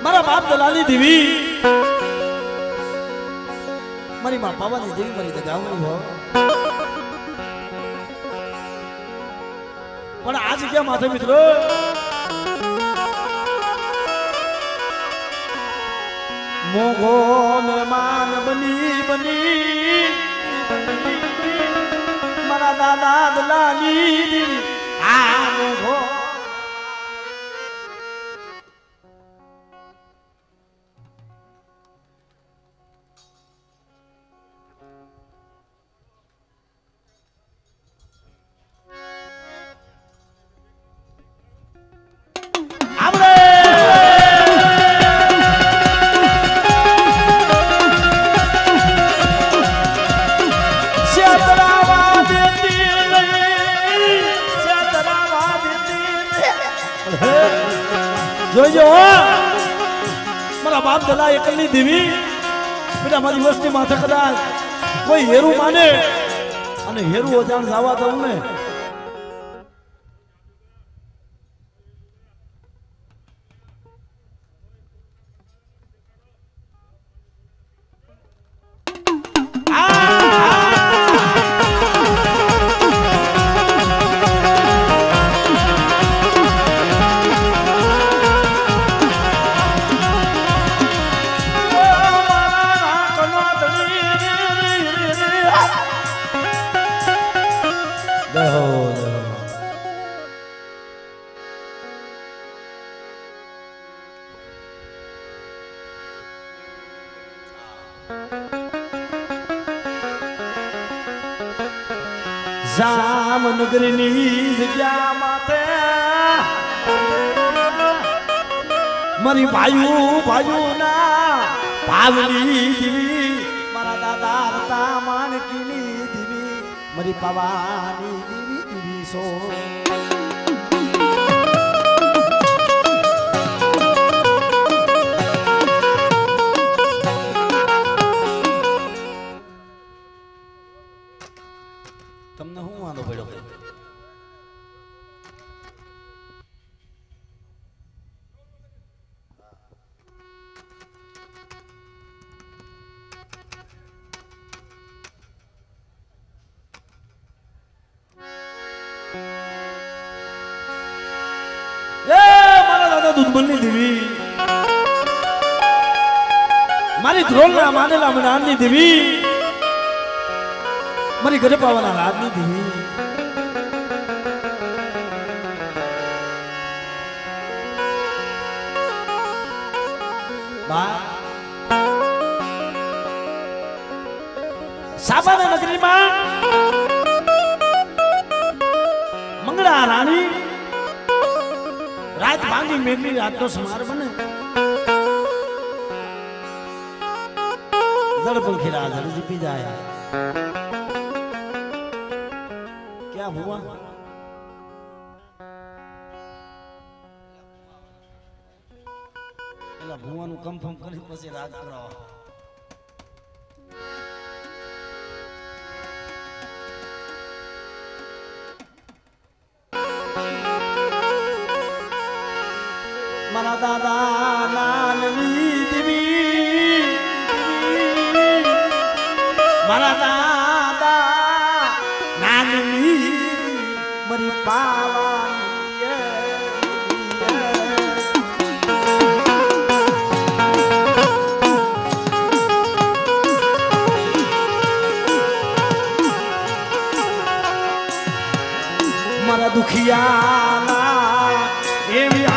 મારા બાપ દલાલી દેવી મારી માં પાવાની દેવી મારી દગાવણી હો પણ આ જગ્યા માથે મિત્રો મોગો મહેમાન બની બની મારા દાદા દલાલી દેવી આ મોગો જોઈજો મારા બાપ દલા એકલની દેવી બેટા મારી વસ્તી માથે કદાચ કોઈ હેરું માને અને હેરું અજાણ જવા દઉં ને જામનગરની જગ્યા માથે મારી ભાઈઓ ના ભાવની દેવી મારા દાદા હતા માણકીની દેવી મારી પાવાની દેવી સો તમને શું વાંધો પડ્યો મારા દાદા દૂધબલની દેવી મારી ધ્રોલના માનેલા મનાની દેવી મારી ઘરે પાવાના રાજની દેવી સાબાના નગરીમાં મંગળા રાણી રાત ભાંગી મેઘની રાતનો સમાર બને જળ પંખી રાત જીપી જાય क्या हुआ પેલા ભુવાનું કન્ફર્મ કરી પછી રાજ કરાવો મારા દાદા નાનની દેવી મારા દાદા નાનની મારી પાવાની મારા દુખિયાના એવી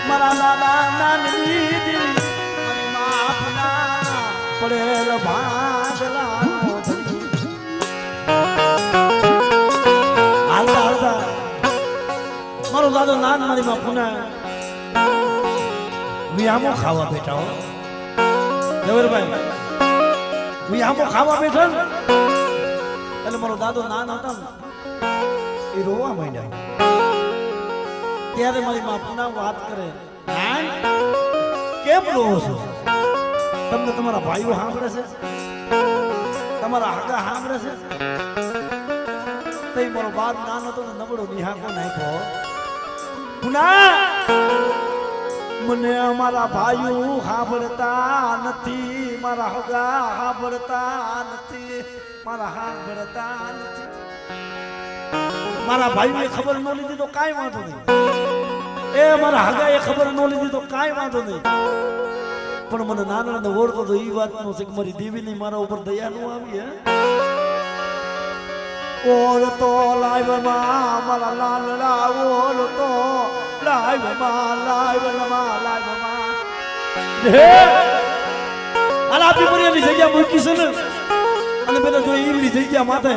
મારા દાદા નાનની દેવી મારી માફના પડેલ ભાગલાનો હાલતા હાલતા મારો દાદો નાન મારી બાપુને વિયામો ખાવા બેઠા હો જવેરભાઈ વિયામો ખાવા બેઠા ને એટલે મારો દાદો નાન હતા ને એ રોવા માંડ્યા ત્યારે મારી બાપુના વાત કરે નાન કેમ રોવો છો તમને તમારા ભાઈઓ સાંભળે છે તમારા આગા સાંભળે છે તઈ મારો બાપ નાનો તો નબળો નિહાકો નાખ્યો પુના મને અમારા ભાઈઓ સાંભળતા નથી મારા હગા સાંભળતા નથી મારા સાંભળતા નથી મારા ભાઈઓએ ખબર ન લીધી તો કાંઈ વાંધો નહીં એ મારા હગાએ ખબર ન લીધી તો કાંઈ વાંધો નહીં પણ મને નાના ઓળખો તો એ વાતનો છે કે મારી દેવીની મારા ઉપર દયા ન આવી હે ઓળતો લાઈવમાં મારા લાલડા ઓળતો લાઈવમાં હે આલાપી પરિયાની જગ્યા મૂકી છે ને અને પેલા જો ઈવની જગ્યા માથે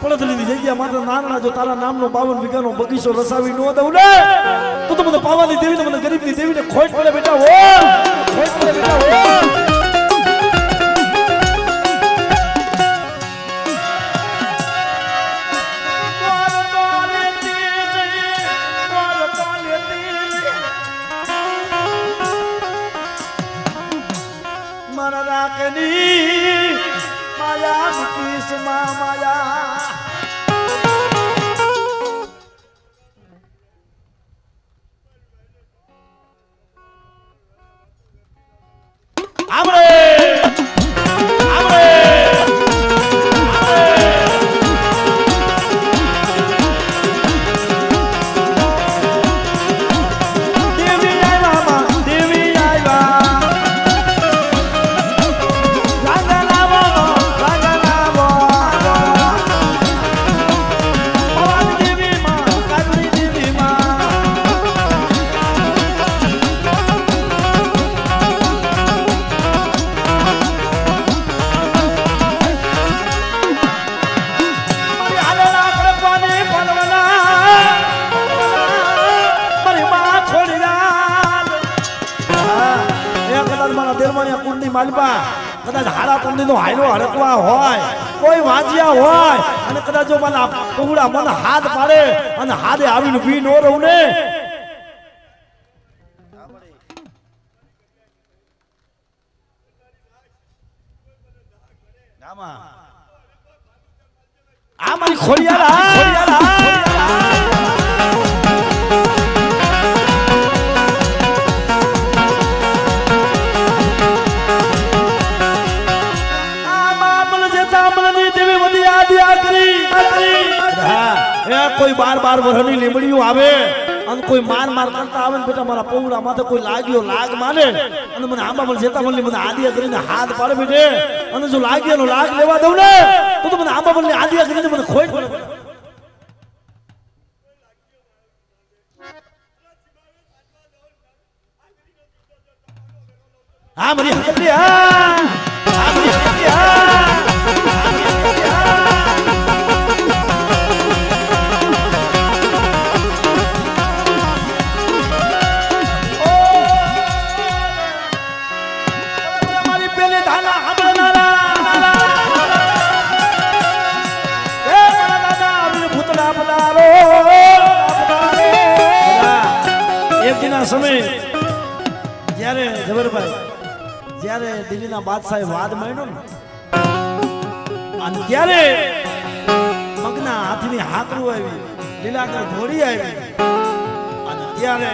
પડદલીની જગ્યા માથે નાના જો તારા નામનો 52 વીઘાનો બગીચો રસાવી ન દઉં ને તો મને પાવાની દેવીને મને ગરીબની દેવીને ખોટ પડે બેટા હો ખોટ પડે બેટા હો માયા મુકીશ માયા કદાચ હાડા તંદીનો હાયલો હડકવા હોય કોઈ વાંજિયા હોય અને કદાચ જો મને પગુડા મને હાથ પાડે અને હાથે આવીને ભી નો રહું ને આ મારી ખોડિયાલા કોઈ બાર વરહની લીમડીઓ આવે અને કોઈ માર કરતા આવે ને બેટા મારા પૌડા માથે કોઈ લાગ્યો લાગ માને અને મને આંબા પર જેતા મને આદિયા કરીને હાથ પાડે બેટે અને જો લાગ્યો લાગ લેવા દઉં ને તો મને આંબા પર આદિયા કરીને મને ખોટ પડે હા મારી હકલી હા મારી હકલી હા સમય જ્યારે જબરભાઈ જ્યારે દિલ્હીના બાદશાહે વાદ માંડ્યો ને અને ત્યારે મગના હાથની હાકરું આવી લીલાકર ઘોડી આવી અને ત્યારે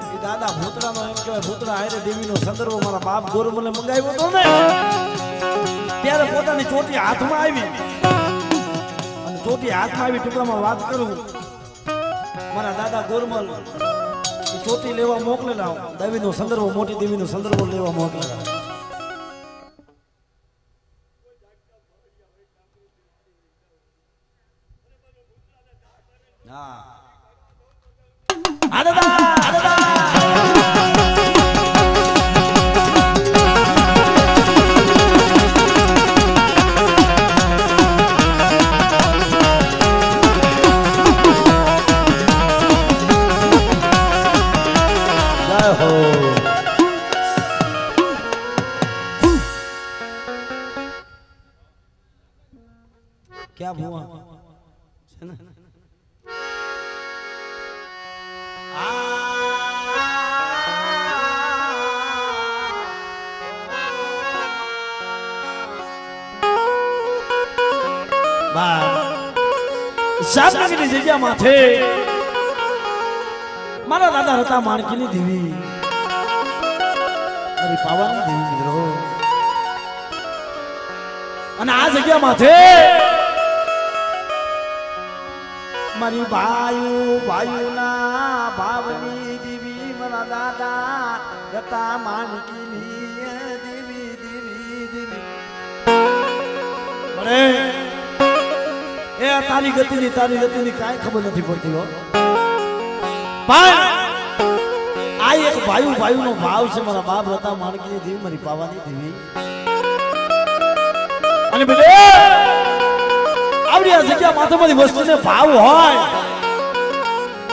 એ દાદા ભૂતરાનો એમ કહેવાય ભૂતરા હારે દેવીનો સંદર્ભ મારા બાપ ગોરમલે મંગાવ્યો હતો ને ત્યારે પોતાની ચોટી હાથમાં આવી અને ચોટી હાથમાં આવી ટુકડામાં વાત કરું મારા દાદા ગોરમલ ચોટી લેવા મોકલેલા દેવીનો સંદર્ભ મોટી દેવીનો સંદર્ભ લેવા મોકલેલા હા क्या हुआ है ना શામનગરની જગ્યા માથે મારા દાદા હતા માણકીની દેવી મારી પાવાની દેવી મિત્રો અને આ જગ્યા માથે મારી ભાઈઓના ભાવની દેવી મારા દાદા હતા માણકીની દેવી દેવી દેવી બરે એ તારી ગતિની કાંઈ ખબર નથી પડતી હો પણ આ એક ભાઈનો ભાવ છે મારા બાપ હતા માણકીની દેવી મારી પાવાની દેવી અને બેટે આવડી આ જગ્યા માથામાંથી વસ્તુને ભાવ હોય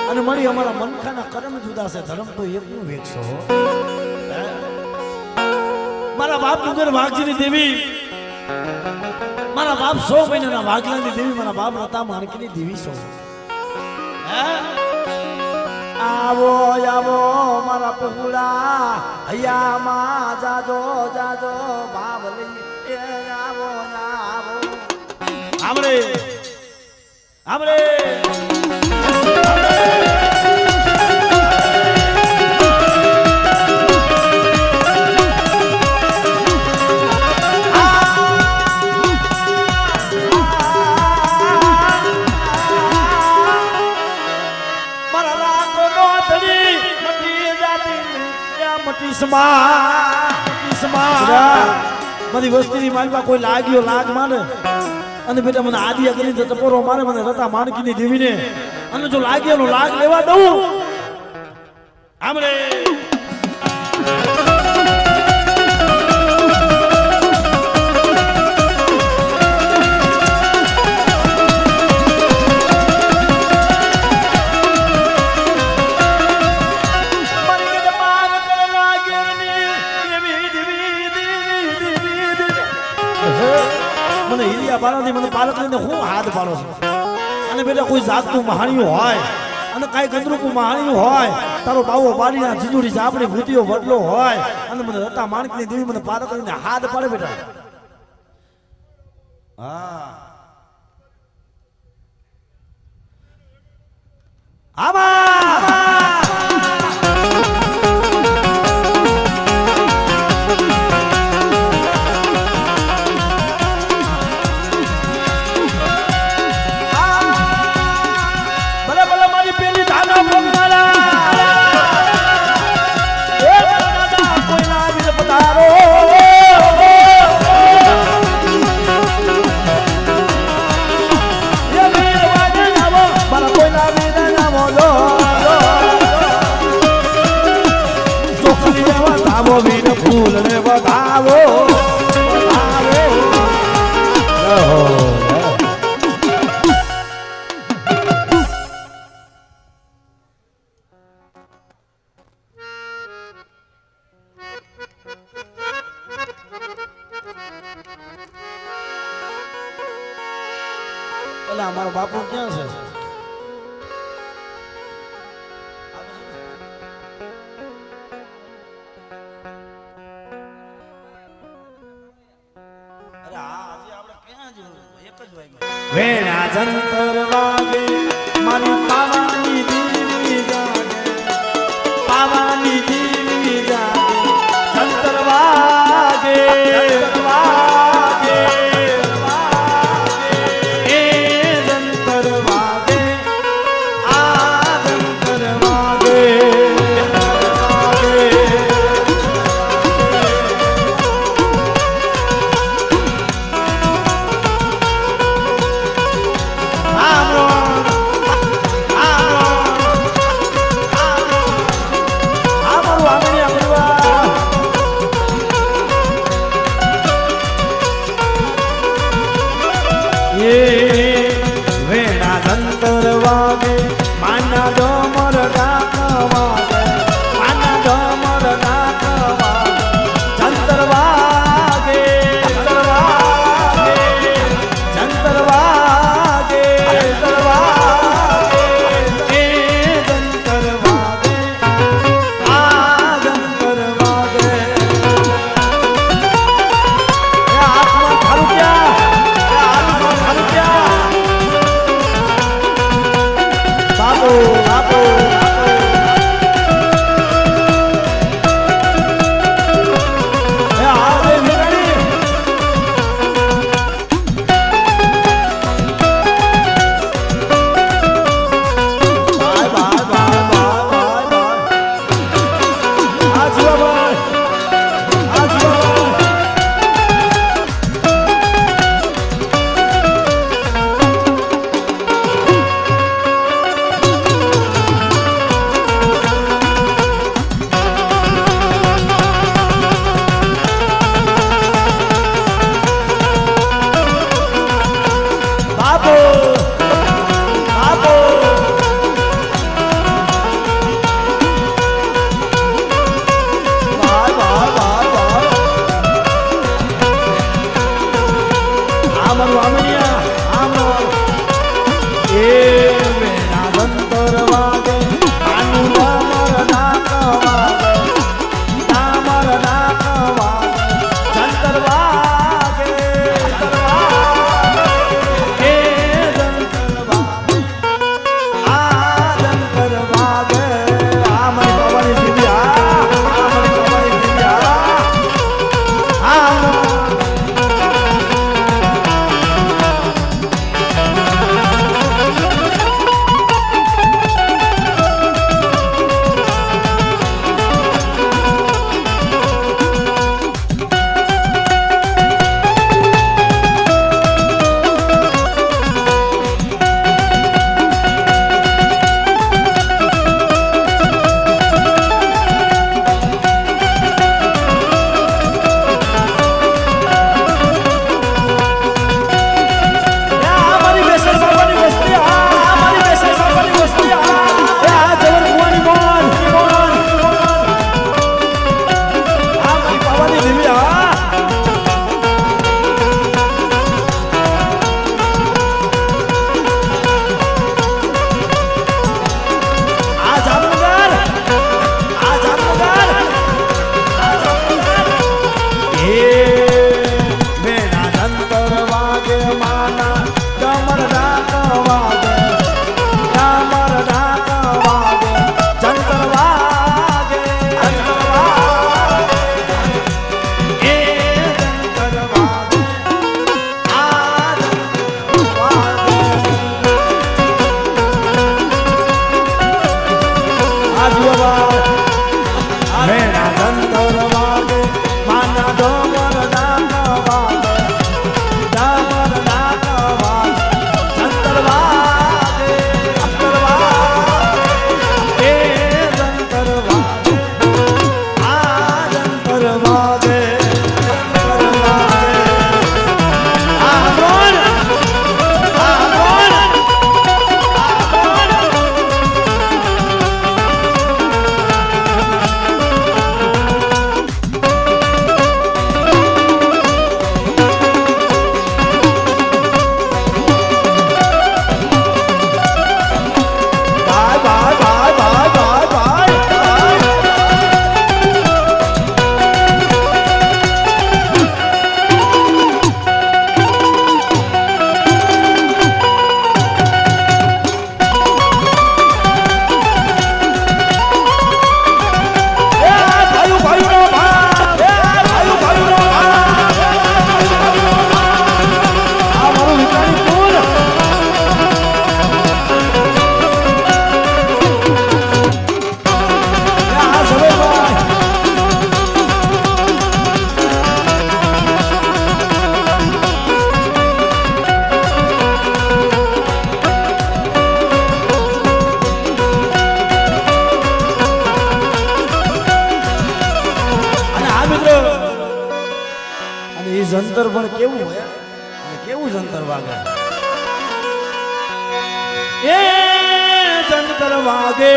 અને મળી અમારા મનખાના કર્મ જુદા છે ધર્મ તો એકનું વેચશો મારા બાપ ડુંગર વાઘજીની દેવી મારા બાપ 100 મહિનાના વાઘલાની દેવી મારા બાપ હતા માણકીની દેવી છો આવો આવો મારા પગુડા હૈયામાં જાજો જાજો ભાવ લઈ આવો આવો આમરે આમરે બધી વસ્તીની માલમાં કોઈ લાગ્યો લાગ માને અને બેટા મને આદિયા કરીને ટપોરો મારે મને રતા માણકીની દેવીને અને જો લાગ્યો લાગ લેવા દઉં આમરે મને હિરિયા બાળાથી મને પાલક લઈને હું હાથ પાડો છું અને બેટા કોઈ જાતનું મહાણિયું હોય અને કાંઈ ગંદરૂપું મહાણિયું હોય તારો બાવો બારીના જીજુડી જાપડી ભૂતિયો વડલો હોય અને મને રતા માણકની દેવી મને પાલક લઈને હાથ પાડે બેટા હા આમાં ફૂલ ને બતાવો અમારો બાપુ ક્યાં છે વેણા જંતર વાગે મારી પાવાની દેવી જાગે પાવાની દેવી જાગે જંતર વાગે એ જંતર વાગે આ જંતર વાગે આમરો બાપો જંતર પણ કેવું હોય અને કેવું જંતર વાગે એ જંતર વાગે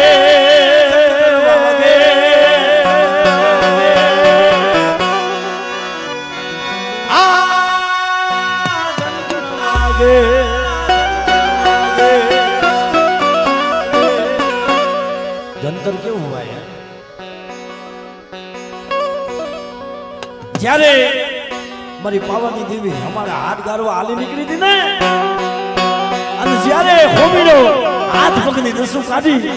જંતર કેવું હોય જ્યારે મારી પાવાની દેવી અમારા હાથ ગારવા હાલી નીકળી હતી ને અને જ્યારે હોમીડો હાથ પગની દસું કાઢી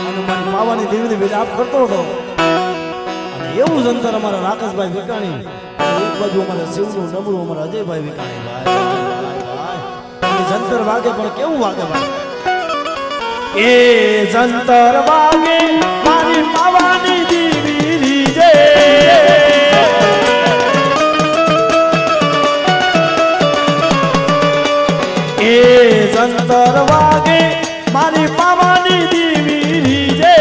અને મારી માવાની દેવીને વિલાપ કરતો હતો. અને એવું જ અંતર અમારા રાકેશભાઈ વિકાણી, એક બાજુ અમારા શિવનું નમરું અમારા અજયભાઈ વિકાણી. ભાઈ જંતર વાગે પણ કેવું વાગે ભાઈ? એ જંતર વાગે મારી માવાની દેવી રીજે, એ જંતર વાગે મારી માવાની દેવી રીજે.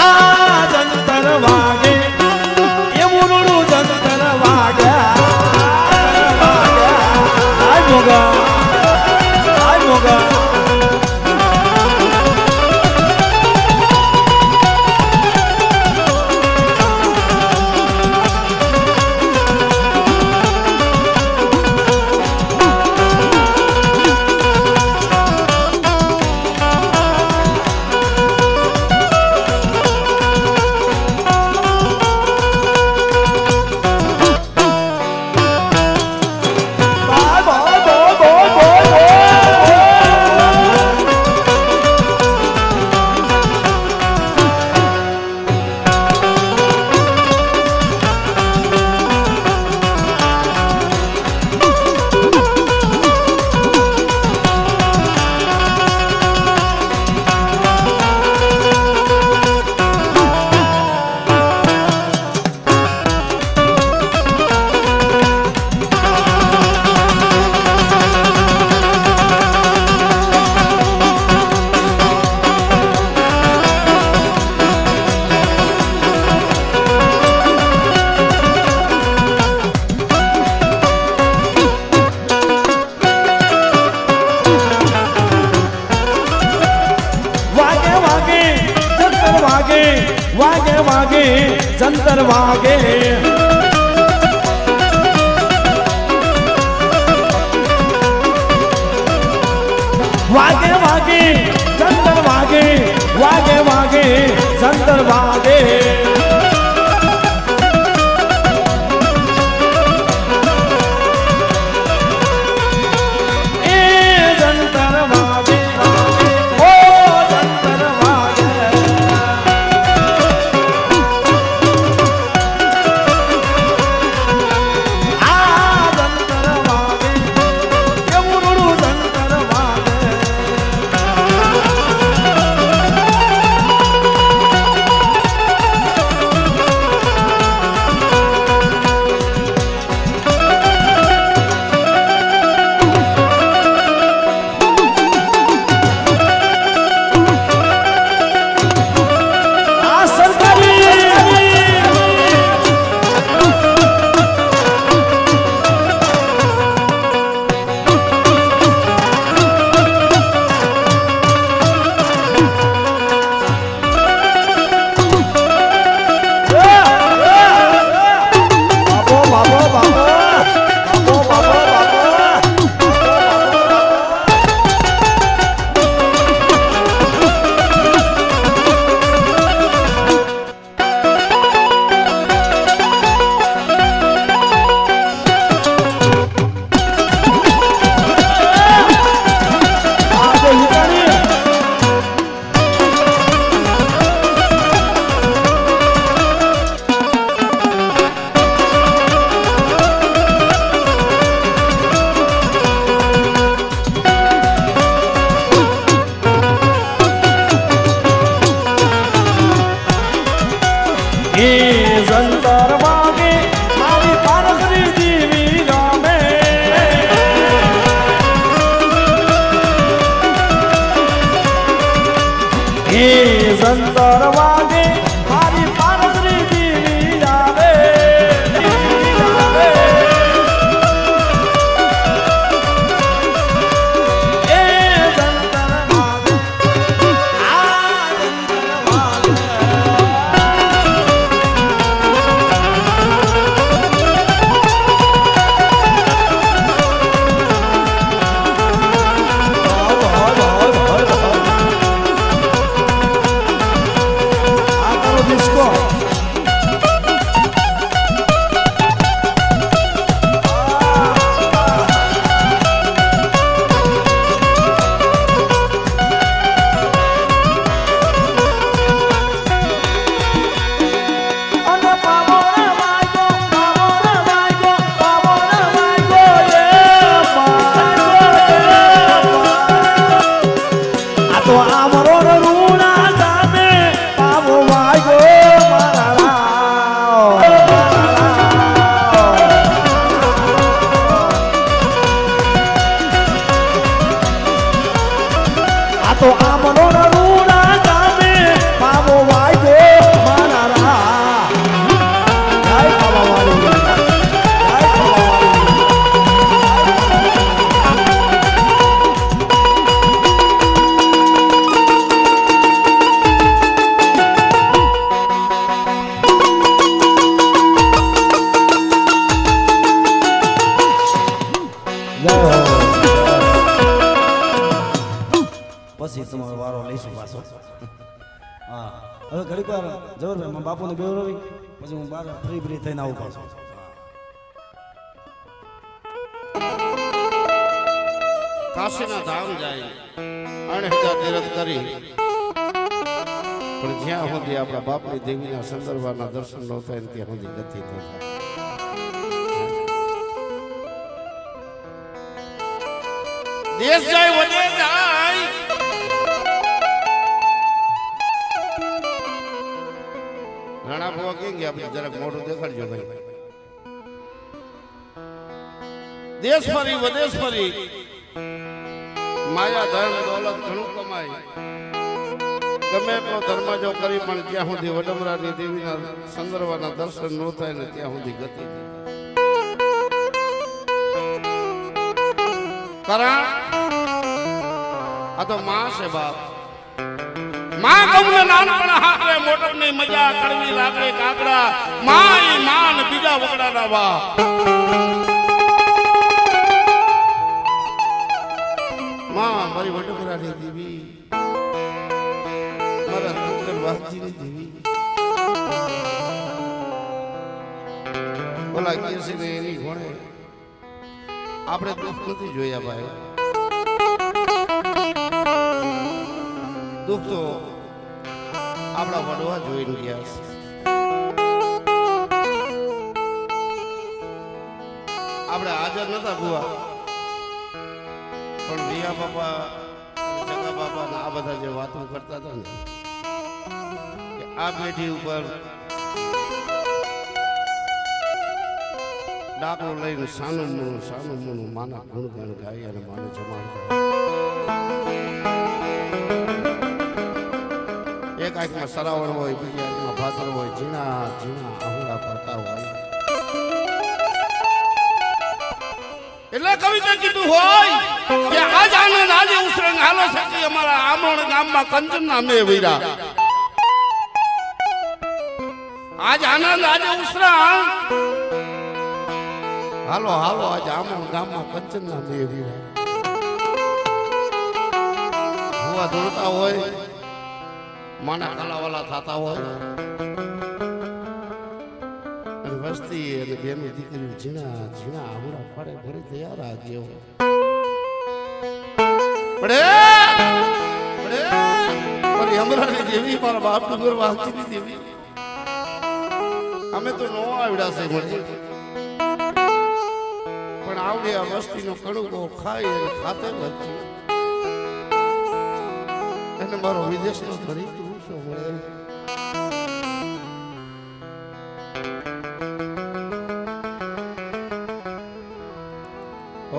આ જંતર વાગે એવું રૂડું જંતર વાગ્યા. આય મોગા, આય મોગા. વાગે વાગે જંતર વાગે, વાગે વાગે જંતર વાગે, વાગે વાગે જંતર વાગે. જંતર વાગે મારી પારસરી દેવી આવે, એ જંતર વાગે, આ જંતર વાગે. તો આમનો રૂડા ગામે પામો વાયદો મારા જય બાબા વાળી જય બાબા પછી તમારો વારો લઈશું પાછો. હા હવે ઘડીક વાર જવરભાઈ મારા બાપુને બેવડાવી પછી હું બહાર ફ્રી થઈને આવું પાછો. કાશીના ધામ જાય 8,000 તીરથ કરી પણ જ્યાં સુધી આપણા બાપની દેવીના સંદર્ભના દર્શન ન થાય ને ત્યાં સુધી ગતિ ન થાય. દેશ જાય વડે જાય ઘણા ભવા કે આપણે જરાક મોઢું દેખાડજો ભાઈ. દેશ ફરી વદેશ ફરી માયા ધન દોલત ઘણું કમાય ગમે એટલો ધર્મ જો કરી પણ જ્યાં સુધી વડમરાની દેવીના સંદર્ભના દર્શન ન થાય ને ત્યાં સુધી ગતિ કારણ આ તો માં છે બાપ. માં કમને નાનપણ હાકરે મોટરની મજા કડવી લાગડે કાકડા માય માન બીજા વગડાના બાપ. માં મારી વડમરાની દેવી મારા શંકર વાઘજીની દેવી ઓલા કેસી ને એની ઘોડે આપણે દુઃખ નથી જોયા ભાઈ. દુઃખ તો આપણા વડવા જોઈને ગયા છે. આપણે હાજર નતા ભુવા પણ ભૈયા બાપા જગા બાપા આ બધા જે વાતો કરતા હતા ને આ પેઢી ઉપર ડાકો લઈને સાનું મોનું માના ગુણગાન ગાય અને માને જમાડતા. એક આંખમાં સરાવણ હોય બીજી આંખમાં ભાદર હોય ઝીણા આહુડા પડતા હોય. એટલે કવિતા કીધું હોય કે આજ આનંદ આજે ઉસરંગ હાલો સકી અમારા આમણ ગામમાં કંચન નામે વીરા. આજ આનંદ આજે ઉસરંગ હાલો આજ આમણ ગામમાં કંચન નામે વીરા. હુવા દોડતા હોય માના કાલાવાલા થતા હોય અને વસ્તી અને બેની દીકરી ઝીણા આમડા ફળે ભરી તૈયાર આ જેવો પડે મારી અમરાની દેવી મારા બાપ ડુંગર વાંચીની દેવી અમે તો નો આવડા છે મળે પણ આવડે આ વસ્તીનો કણુકો ખાઈ અને ખાતે નથી અને મારો વિદેશનો ધણી શું મળે.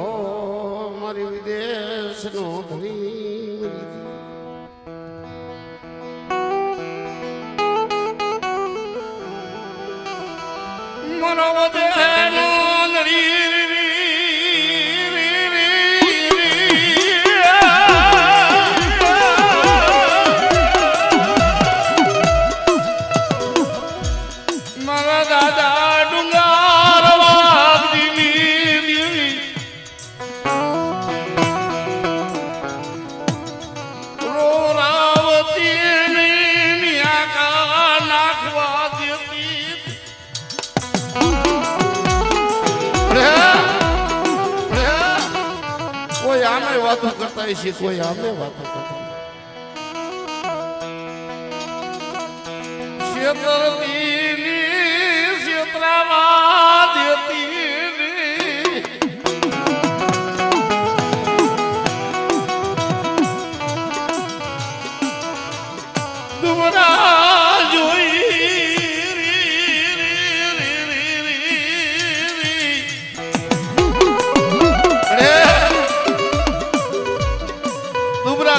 ઓ મારી વિદેશનો ધણી મારો વિદેશનો ધણી વાતો કરતા છે કોઈ આમે વાતો કરતા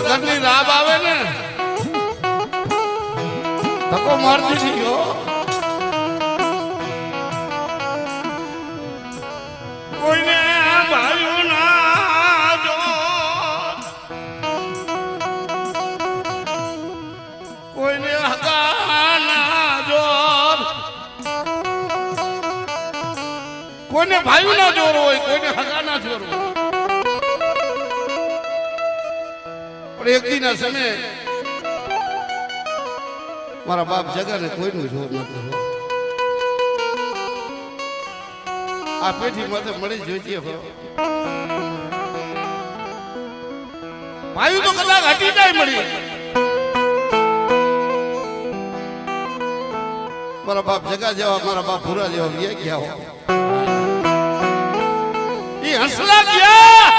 ઘરની રાબા ધક્કો મારતી ગયો. કોઈને ભાઈ ના જો, કોઈને હગા ના જો, કોઈને ભાઈ ના જોર હોય, કોઈને હગા ના જોર હોય. પણ એક દી ના સમયે મારા બાપ જગાને કોઈનું જોર નથી. આ પેઢી માથે મળી જોઈએ ભાઈ તો કદાચ હટી જાય મળી. મારા બાપ જગા જેવા, મારા બાપ ભૂરા જેવા વ્યા ગયા હો. એ હસલા ગયા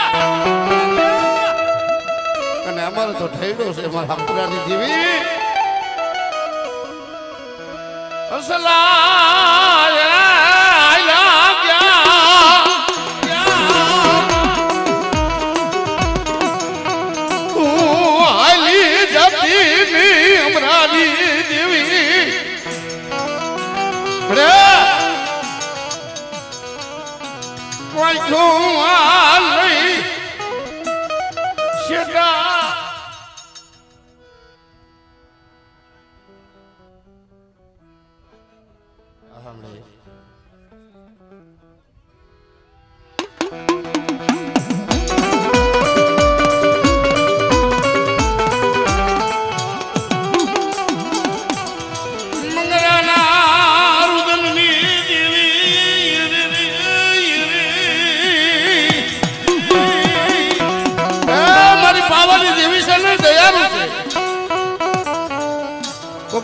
અને અમારો તો ઠેડો છે મારા પુરાની જેવી. હસલા કોઈ જોવા લઈ શેડા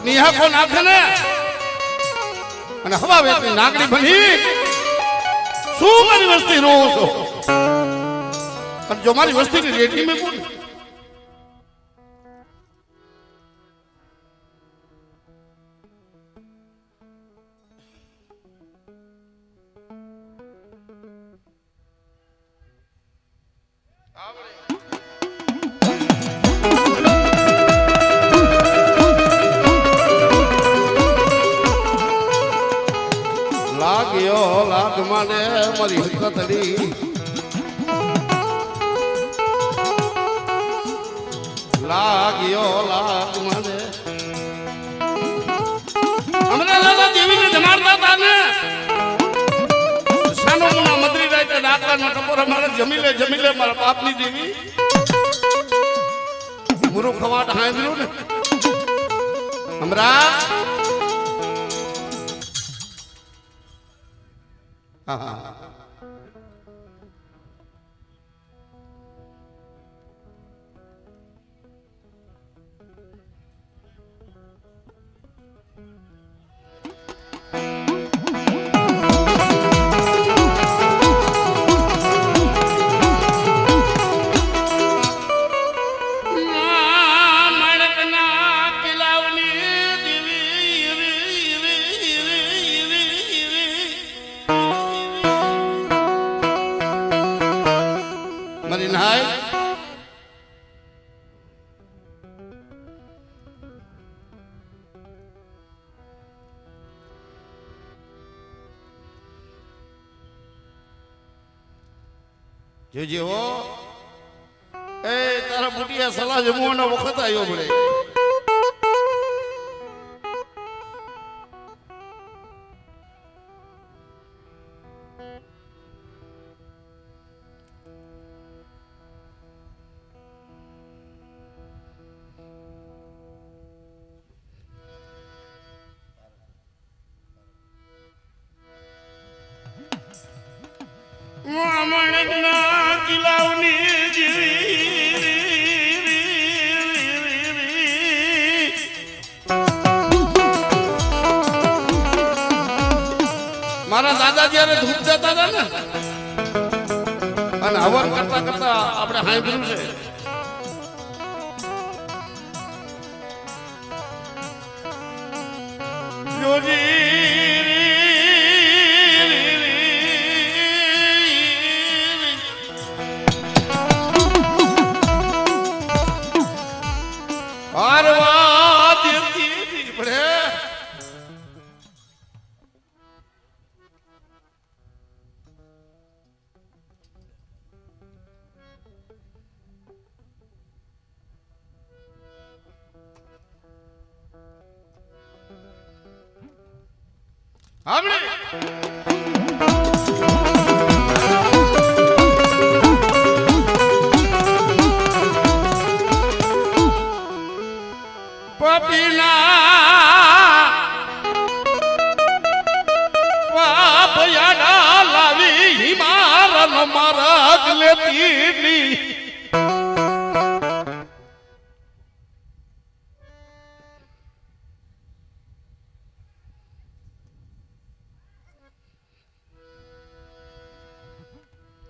નિહાકો નાખે ને અને હવા વેચની નાગડી બની શું મારી વસ્તી રો છો. અને જો મારી વસ્તીની રેટી મેં બોલી લાગ્યો લાગ માને મારી હકતડી. લાગ્યો લાગ માને હમણાં દાદા દેવીને જમાડતા હતા ને સાનો મુના મદરી રાતે ડાકરાનો ટપોરા મારે જમી લે મારા બાપની દેવી મુરુ ખવાટ હાંભળ્યું ને હમણાં. હા જોજે હો એ તારા બુટિયા સલાહ જમવાનો વખત આવ્યો પડે. મામણના કિલાવની જીવી મારા દાદા જ્યારે ધૂપ દેતા હતા ને અને હવન કરતા કરતા આપણે સાંભળ્યું છે આપણે મારા લેતી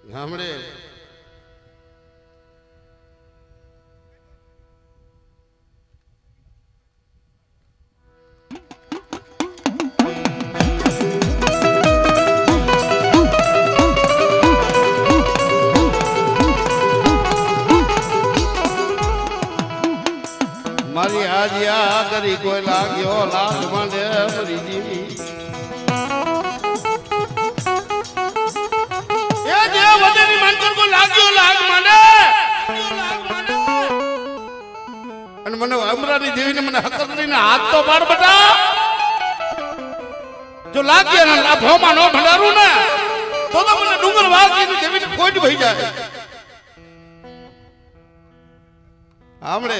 હમણે મારી હાજિયા કરી કોઈ લાગ્યો લાગ માંડે મરી જીવી એ જે વજની માનકર કો લાગ્યો લાગ માંડે અને મને અમરાની દેવીને મને હકર કરીને હાથ તો પાડ બટા જો લાગ્યા ને આ ભોમાં નો ભંડારું ને તો મને ડુંગર વાગીને દેવીને ખોટ ભઈ જાય આમળે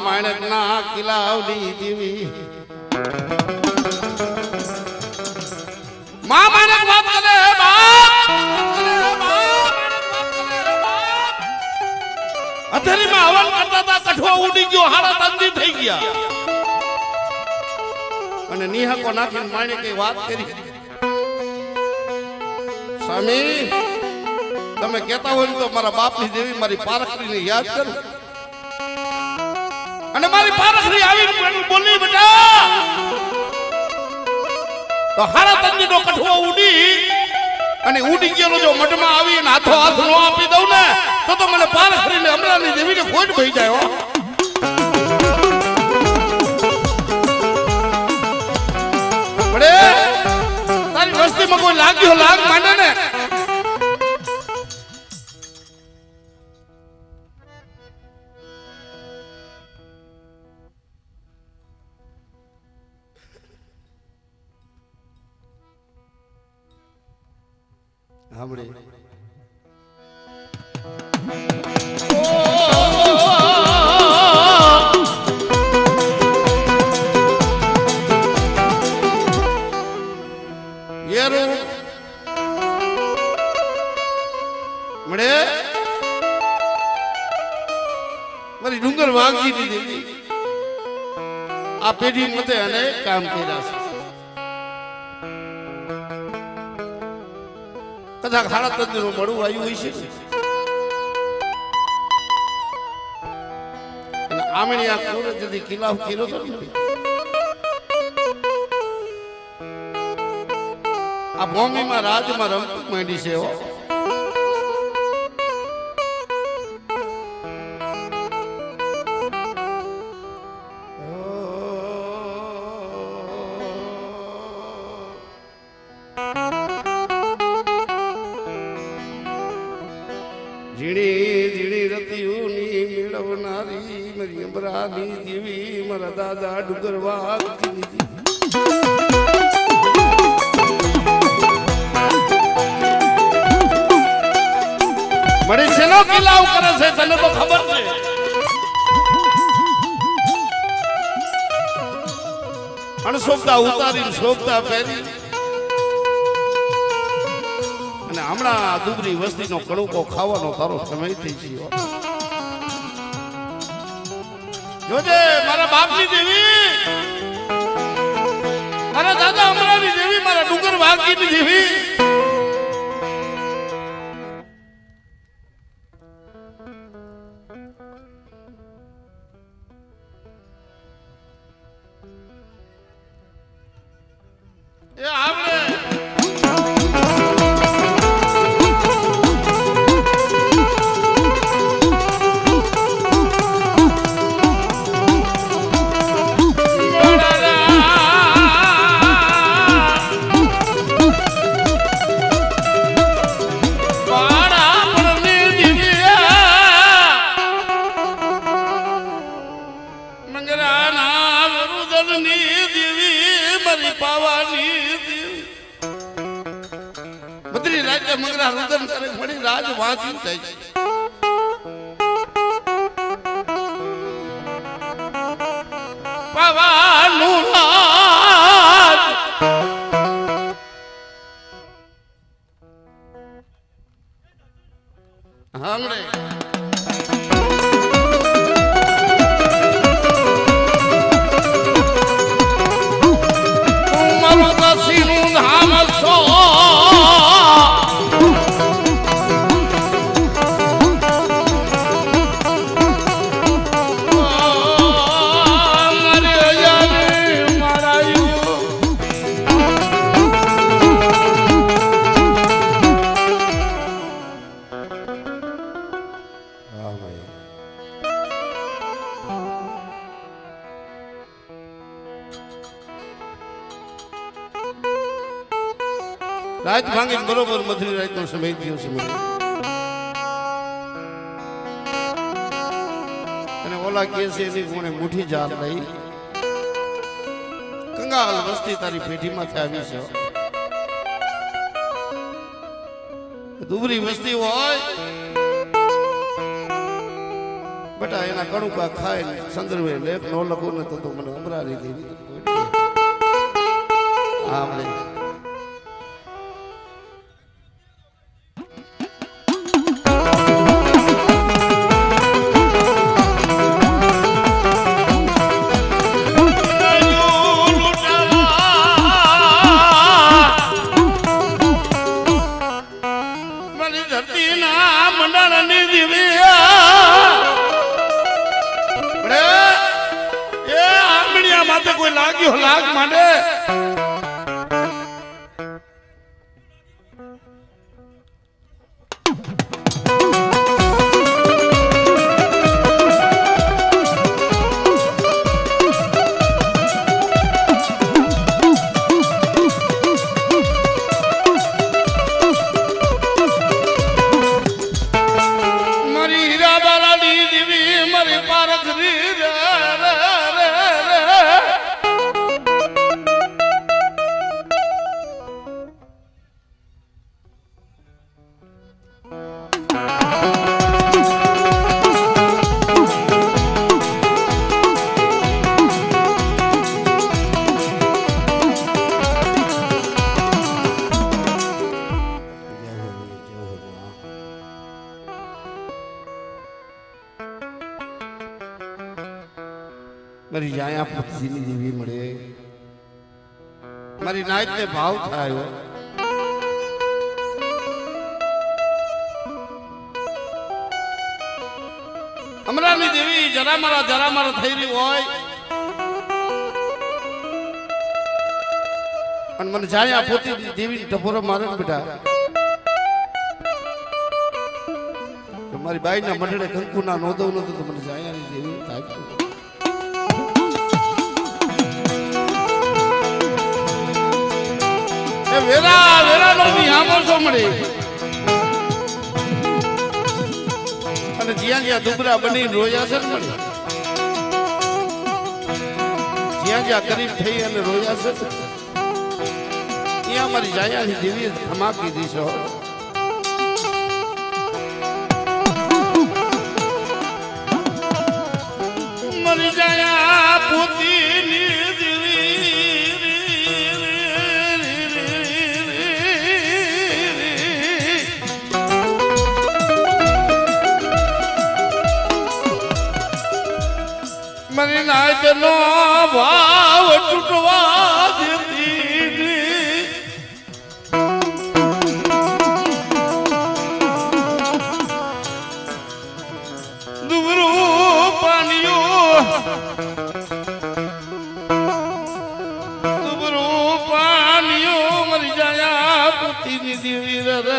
માણકના કિલાવડી દેવી માં માણક વાત કરે અથરીમાં હવન કરતા હતા કઠવા ઉડી ગયો હારા તંદી થઈ ગયા અને નિહાકો નાખીને માણકે વાત કરી સ્વામી તમે કહેતા હોય તો મારા બાપની દેવી મારી પારખડીને યાદ કરો અને મારી પારખડી આવી બોલી બેટા તો હારા તંદી નો કઠવો ઉડી અને ઉડી ગયેલો જો મઢમાં આવી અને હાથો હાથ નો આપી દઉં ને તો મને પારખડીને અમરાની દેવીને ખોટ ભઈ જાય હો બડે તારી વસ્તીમાં કોઈ લાગ્યો લાગ માંડે ને સાંભળે મળે મારી ડુંગર વાગજી દીધી આ પેઢી મતે અને કામ કર્યા છે કદાચ હાડા તંદીનો મળવું આવ્યું હોય છે અને આમણી આ કોરે જદી કિલાવ કિલો તો આ ભૂમિમાં રાજમાં રમતું માંડી છે હો ઝીણી ઝીણી રતિઓની મેળવનારી મારી અમરાની દેવી મારા દાદા ડુંગર વાગતી મને શેનો કિલાવ કરે છે તને તો ખબર છે અણશોભતા ઉતારી શોભતા પહેરી અને હમણાં દુબરી વસ્તીનો કણુકો ખાવાનો તારો સમય થઈ ગયો જોજે મારા બાપની દેવી મારા દાદા અમરાની દેવી મારા ડુંગર વાગીની દેવી એ આપણે એટલે મગરા રુદન કરે મળી રાજ વાંચ્યું થાય છે પવાનું રાજ હમણે રાત ભાંગી બરોબર મધુરી રાતનો સમય થયો છે મને અને ઓલા કે છે એની કોણે મુઠ્ઠી જાર લઈ કંગાલ વસ્તી તારી પેઢીમાંથી આવી છે દુબરી વસ્તી હોય બટા એના કણુકા ખાય સંદર્ભે લેખ નો લખો ને તો મને ઉમરારી દેવી હા મને કોઈ લાગ્યો લાગ માંડે મારી હીરા બાલાની દેવી મારી પારખ રી મારી જાયા પુત્રીની દેવી મળે મારી નાયત ને ભાવ થાય અમરાની દેવી જરા મારા થઈ રહી હોય અને મને જાયા પોતી દેવી ટપોરો મારે બેટા મારી બાઈ ના મંડળે કંકુ ના નોંધવ નતું તો મને જાયાની દેવી થાય વેરા નો આમો છો મળે અને જ્યાં જ્યાં દુબરા બની રોયા છે મળે જ્યાં જ્યાં ગરીબ થઈ અને રોયા છે ત્યાં મારી જાયાની દેવી ધમાકી દીશો મારી જાયા પોતીની મારી નાયત નો ભાવ તૂટવા દેતી દુબરું પાણીઓ મરી જાયા પુતીની દેવી રે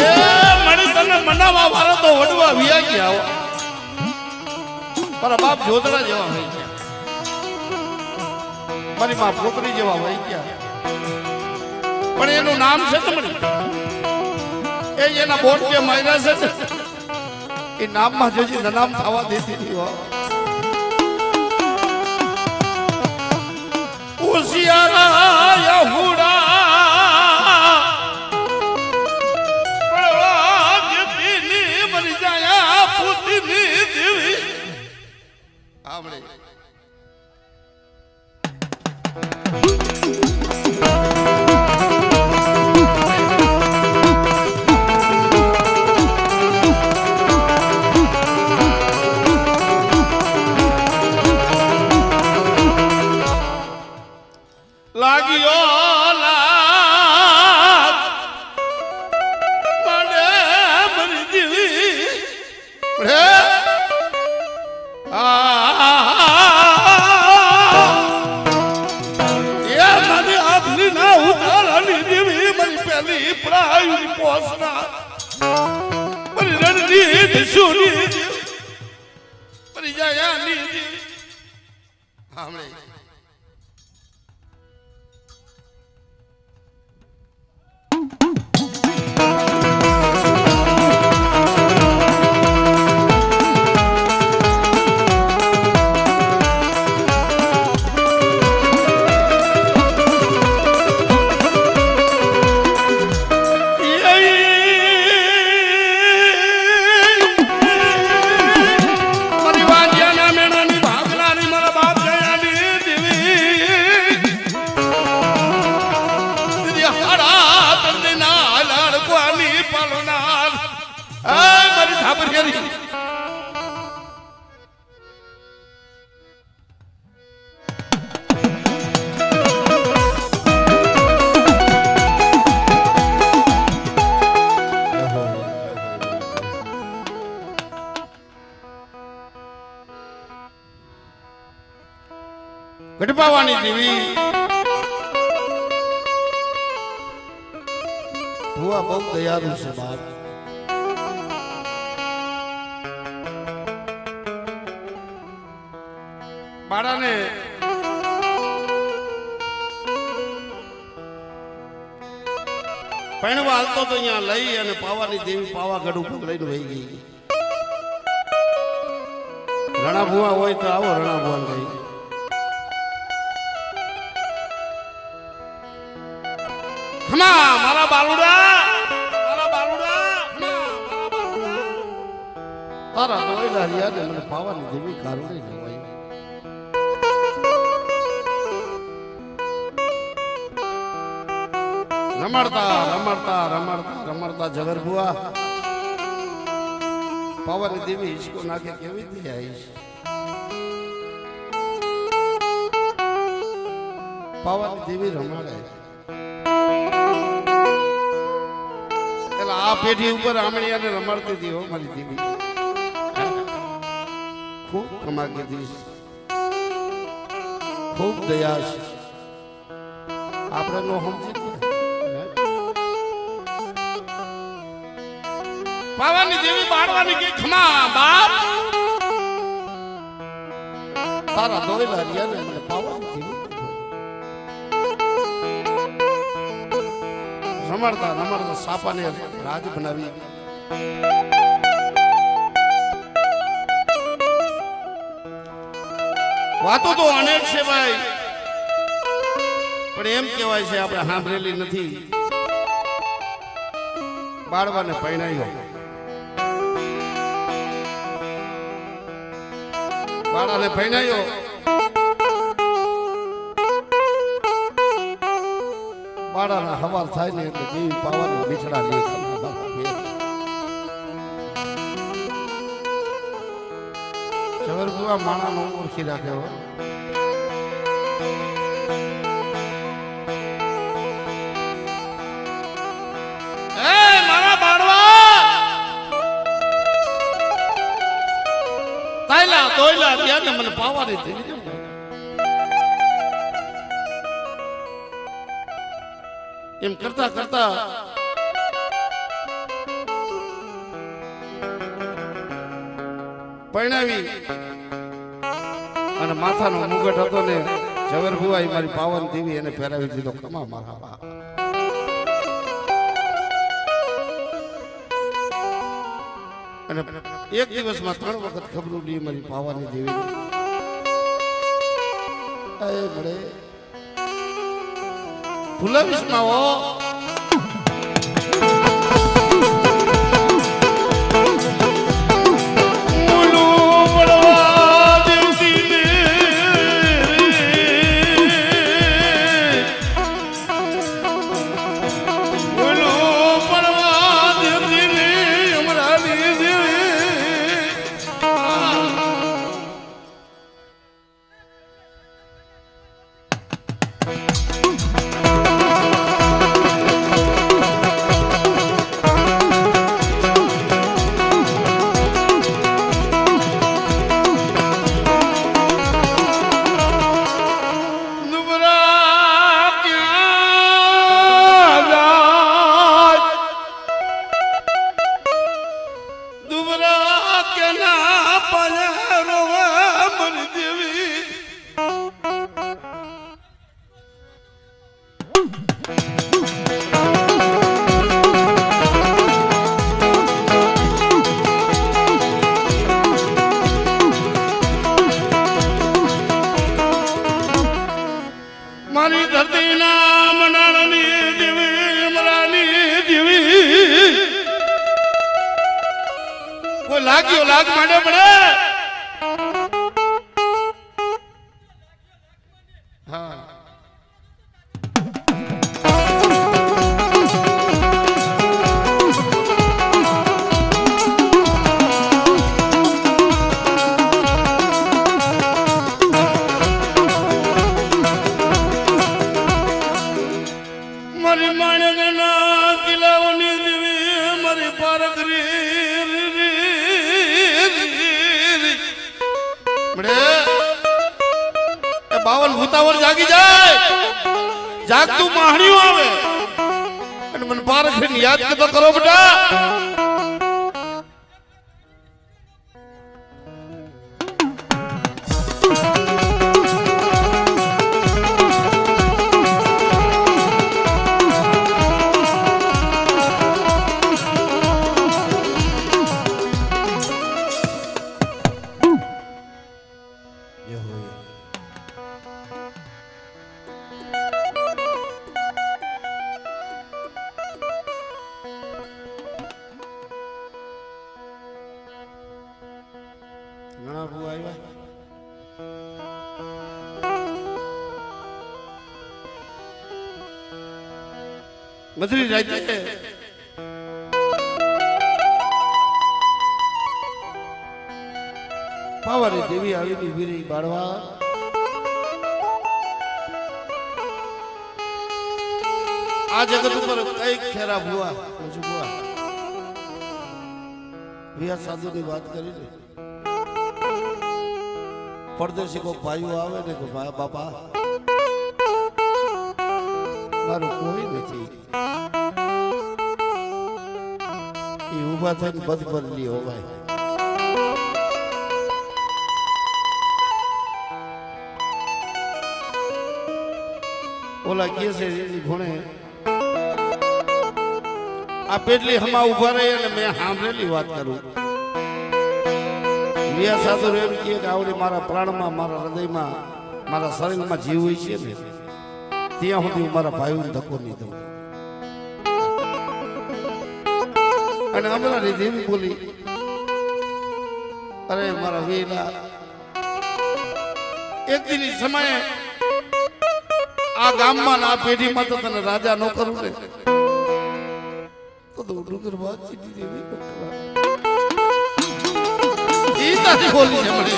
એ મણી તને મનાવા વાળા તો વડવા વિયા ગયા મારા બાપ જોતરા જેવા હોય ગયા મારી માં પોતરી જેવા હોય ગયા પણ એનું નામ છે તમને એ એના બોટ જે માર્યા છે એ નામમાં જોજી નનામ થવા દેતી હતી હોશિયારા યહુડા ભવાની દેવી મારી પહેલી પડાયું પોસના મારી રણની સુની મારી જાયાની આમે ગઢપાવાની દેવી ભુવા બહુ દયાળુ છે બાપ બાળાને પૈણવા હાલતો તો અહીંયા લઈ અને પાવાની દેવી પાવાગઢ ઉપર લઈને વહી ગઈ રણા ભુવા હોય તો આવો રણા ભુવાન ગઈ મારા બાલુડા તારા દોયલા રિયા ને મને પાવાની દેવી કારુણી જવાય રમડતા જગર બુઆ પાવાની દેવી હિસકો નાખે કેવી દી આવીશ પાવાની દેવી રમાડે આ પેઢી ઉપર આમળિયાને રમાડતી હતી હો મારી દેવી ખૂબ કમાકી દીશ ખૂબ દયા છે આપણે નો સમજી પાવાની દેવી બાળવાની કે ખમા બાપ તારા દોયલા રિયા ને મને પાવાની દેવી રમાડતા સાપાને રાજ બનાવી વાતો તો અનેક છે ભાઈ પણ એમ કહેવાય છે આપણે સાંભળેલી નથી બાળવાને પરણાયો બાળાને પરણાયો બાળાના હવાલ થાય ને એટલે દેવી પાવાની બિછડા લે જવર બુઆ માણાનો ઓળખી રાખ્યો મારા બાળવા તાયલા તોયલા ત્યાં ને મને પાવાની દેવી એમ કરતા કરતા પરણાવી અને માથાનો મુગટ હતો ને જવર ભુવાઈ મારી પાવન દેવી એને પહેરાવી દીધો કમા મારા બા અને એક દિવસમાં 3 વખત ખબરો લી મારી પાવાની દેવી એ મળે ભૂલાવીશમાં હો લાગ્યો લાગ માંડે પડે હા મારી માણેકના કિલ્લાઓની દેવી મારી પારક એ 52 ભૂતાવર જાગી જાય જાગતું માહણિયું આવે અને મને પારક યાદ તો કરો બેટા ઘણા ભૂ આવ્યા મધુરી રાતે પાવારી દેવી આવીને વીરી બાળવા આ જગત ઉપર કઈ ખેરા ભૂવા ભૂવા વિયા સાધુ ની વાત કરી ને પરદેશી કોઈ ભાઈઓ આવે ને કે બાપા મારું કોઈ નથી એ ઉભા થઈને બધ બદલી હોવાય ઓલા કે છે ભણે આ પેટલી હમા ઉભા રહી અને મેં સાંભળેલી વાત કરું વિયા સાધુ એમ કહે કે આવડે મારા પ્રાણમાં મારા હૃદયમાં મારા શરીરમાં જીવ હોય છે ને ત્યાં સુધી હું મારા ભાઈઓને ધક્કો નહીં દઉં અને હમણાં દેવી બોલી અરે મારા વેલા એક દિન સમયે આ ગામમાં ના પેઢીમાં તો તને રાજા ન કરું ને તો ડુંગર વાત સીધી દેવી ગીતાથી બોલી છે મને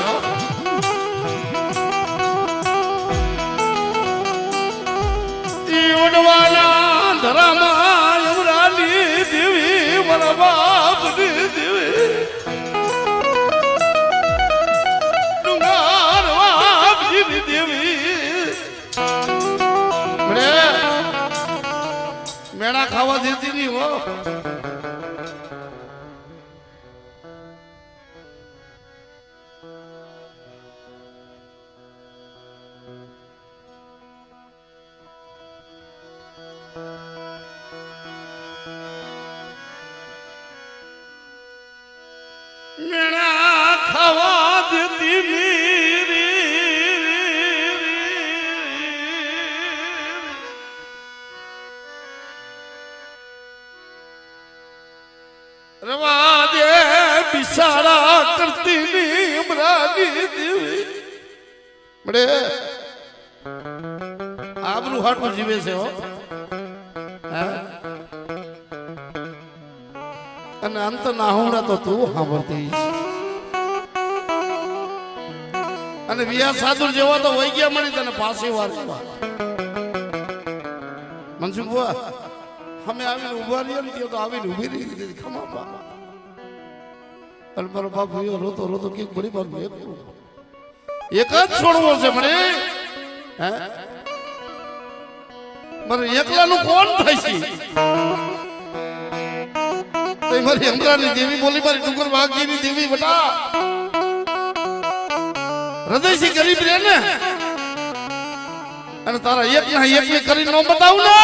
ઉડવાના ધરામાં યમરાની દેવી મારા બાપની દેવી ડુંગર વાપજીની દેવી મેળા ખાવા દેતી નહીં હો મેળા ખાવા દેતી રવા દે બિસારા કરતી ની અમરાની દેવી મળે આબરૂ હાટું જીવે છે હો અને અંત નાહુડા તો તું સાંભળતી અને વિયા સાધુ જેવા તો વહી ગયા મળી તને પાછી વાર મનસુખ બુઆ અમે આવીને ઉભા રહીએ ને તો આવીને ઉભી રહી ખમા બા અને મારો બાપ રોતો રોતો કે બડી બાર એક જ છોડવો છે મને હે મારે એકલાનું કોણ થાય છે મારી અંતરાની દેવી બોલી મારી ડુંગર વાઘજીની દેવી બટા હૃદયથી ગરીબ રે ને અને તારા એક ના એક ને કરી ન બતાવું ને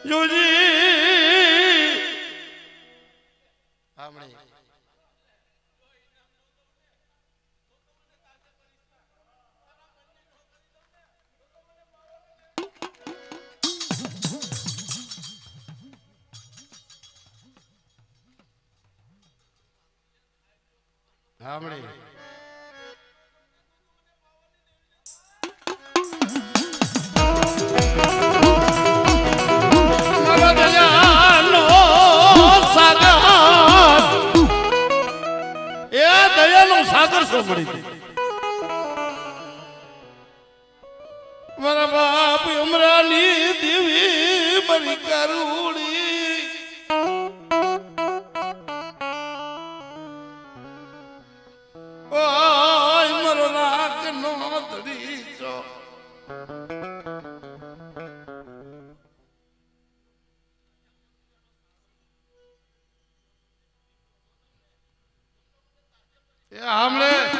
જોજી આમણે આમણે સાગર શું મળી મારા બાપ અમરાની દેવી મારી કરુણી ઓય મારો નાક નો ધડી છો हमने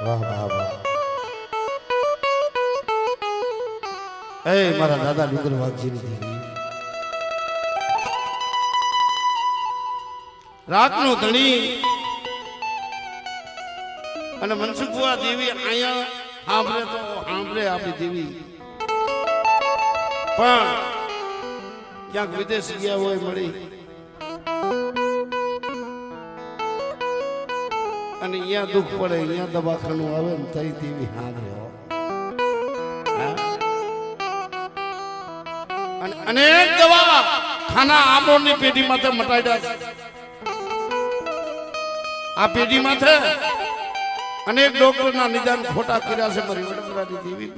वाह वाह वाह ए मारा दादा डुंगर वाघजी ની દેવી રાતનો ધણી અને મનસુખવા દેવી આયા સાંભળે તો સાંભળે આપણી દેવી પણ ક્યાંક વિદેશ ગયા હોય મળી અને અહીંયા દુઃખ પડે અહીંયા દવાખાનું આવે ને તઈ દેવી સાંભળે અને અનેક દવા ખાના આમોની પેઢીમાં મટાડ્યા આ પેઢીમાં અનેક ડોક્ટરના નિદાન ખોટા કર્યા છે મારી વડોદરાની દેવી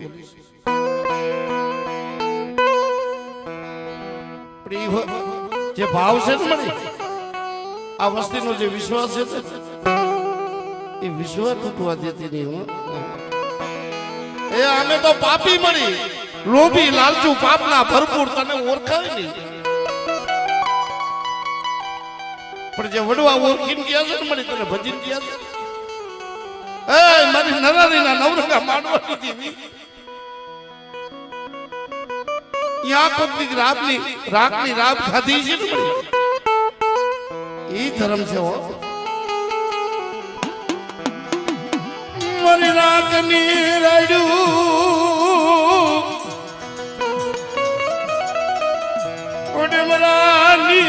પોલીસ જે ભાવ છે ને મળી આ વસ્તીનો જે વિશ્વાસ છે એ વિશ્વાસ તૂટવા દેતી નહીં એ અમે તો પાપી મળી લોભી લાલચુ પાપના ભરપૂર તને ઓળખાય નહીં પણ જે વડવા ઓળખીને ગયા છે ને મળી તને ભજીને ગયા છે એ મારી નરારીના નવરંગા માંડવાની દેવી યા કોકની રાતની રાત ખાધી છે ને મળી એ ધર્મ છે હો મારી રાતની રાડ્યું ઓડે મરાની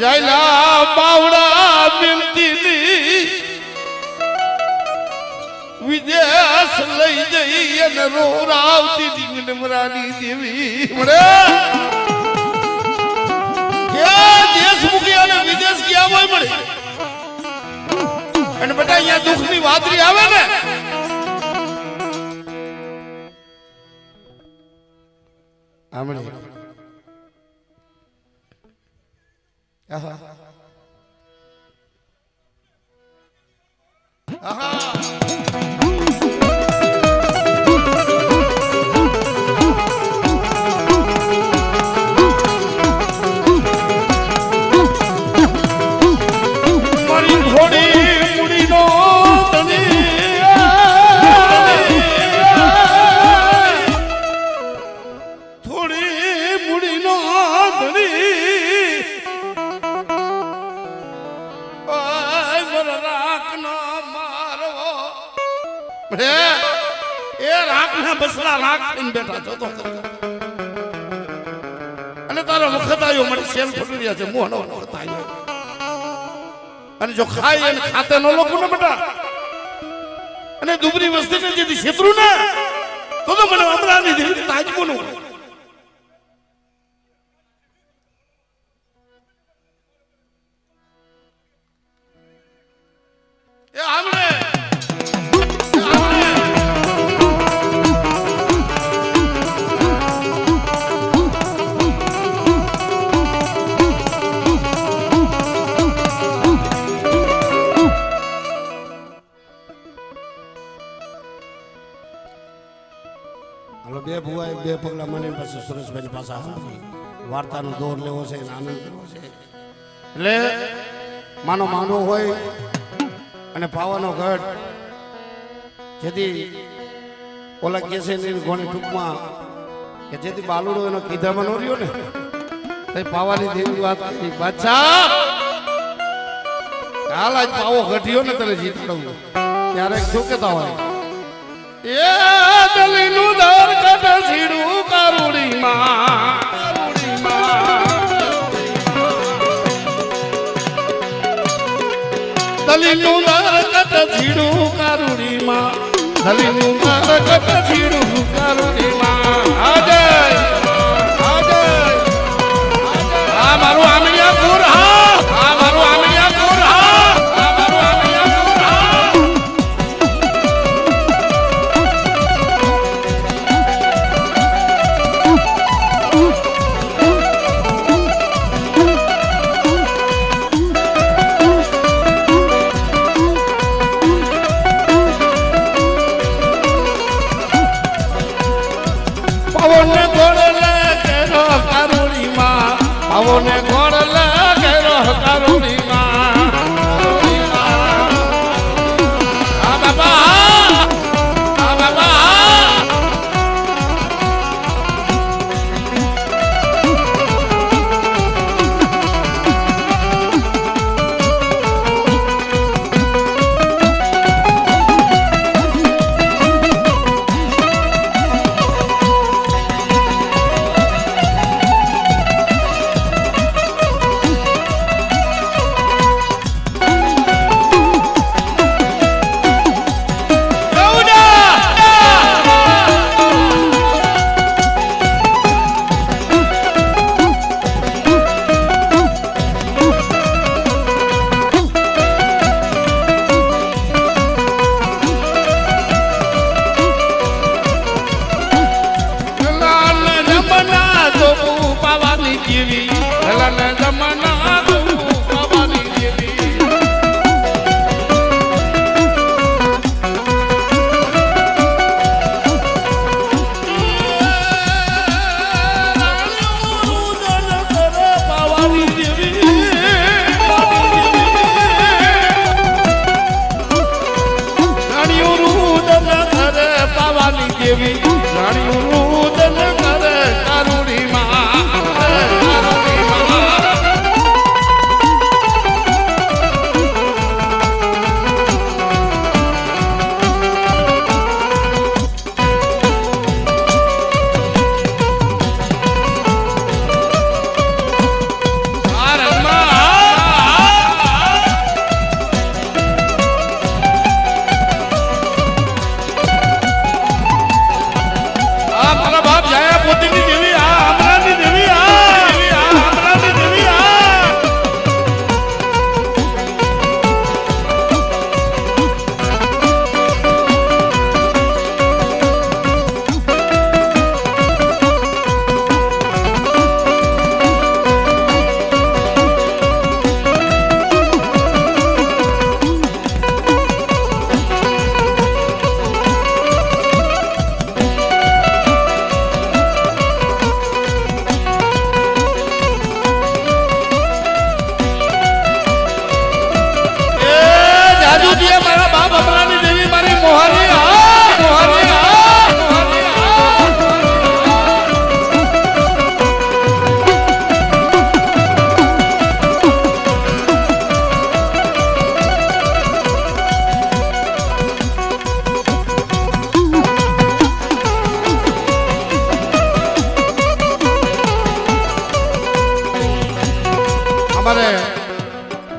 જાયલા બાવડા મિલતી વિદેશ લઈ જઈ અને રોરાવતી દીકરી મરાની દેવી મળે દેશ મૂકી અને વિદેશ ગયા હોય મળે અને બેટા અહીંયા દુઃખની વાદળી આવે ને આમણે આહા આહા બસલા રાખીને બેઠા છો તો અને તારો વખત આવ્યો મને શેર ફૂટી રહ્યા છે મોહનો વખત આવ્યો અને જો ખાય અને ખાતે ન લોકો ને બેટા અને દુબરી વસ્તીને જેથી શેત્રુ ને તો મને અમરાની દેવી તાજકોનું એ આમણે બે ભુવાએ બે પગલા મને પાસે સુરેશભાઈ પાસે વાર્તાનો દોર લેવો છે આનંદ કરવો છે એટલે માનો માંડવો હોય અને પાવાનો ઘટ જેથી ઓલા કે છે ને ઘણી ટૂંકમાં કે જેથી બાલુડો એનો કીધામાં નો રહ્યો ને તે પાવાની દેવી વાત કરી બાદશાહ હાલ આજ પાવો ઘટ્યો ને તને જીતાડું ત્યારે શું કહેતા હોય એ દલીનું દર કટ સીડું કારુડીમાં દલીનું દર કટ સીડું કારુડીમાં દલીનું દર કટ સીડું કારુડીમાં આજે આજે આ મારું આમિયા પુર હા આ મારું આમિયા પુર હા આ મારું આમિયા પુર હા પવને ગોળ લાગે રો કારુણીમાં આ બાબા અમારે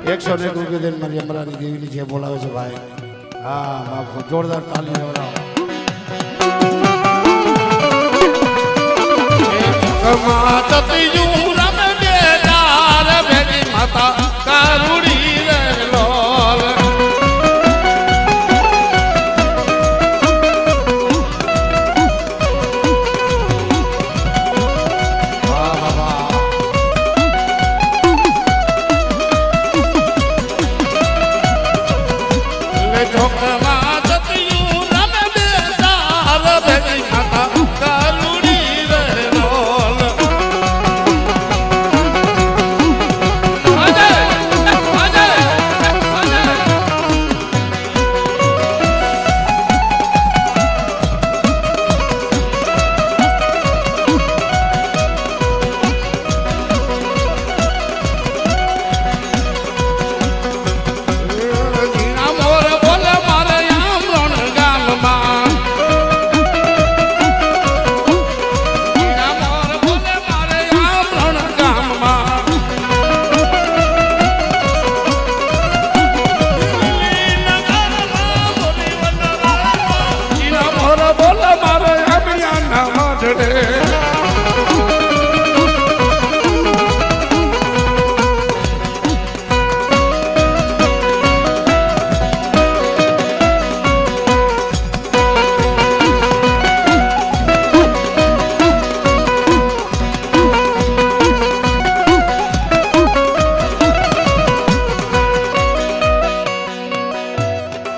101 રૂપિયા મારી અમરાની દેવીની જે બોલાવે છે ભાઈ હા જોરદાર તાલી વગાડો ચોકમાં જતિયું રમે બેદાર ભેગી માતા કારુડી રે લોલ ચોકમાં જતિયું રમે બેદાર ભેગી માતા કારુડી રે લોલ જીણા મોર બોલે મારે આમ રણ ગામમાં જીણા મોર બોલે મારે આમ રણ ગામમાં જીણા મોર બોલે મારે અભિયાનના માઢડે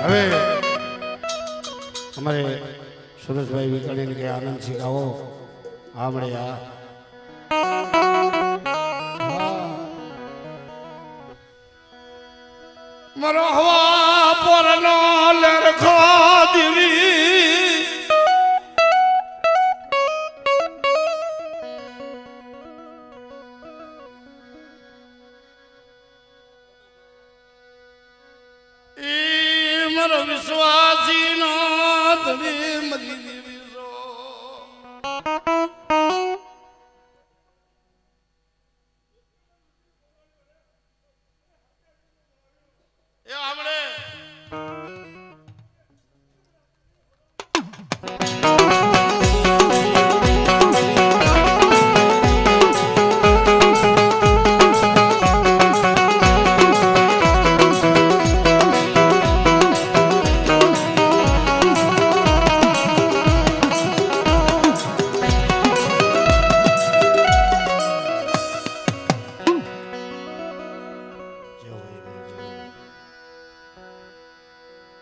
હવે અમારે સુરેશભાઈ વિકળીને કે આનંદ શીખાવો આમળે આ મારો હવા પરનો લરખો દીવી મારો વિશ્વાસી નો ધણી મરી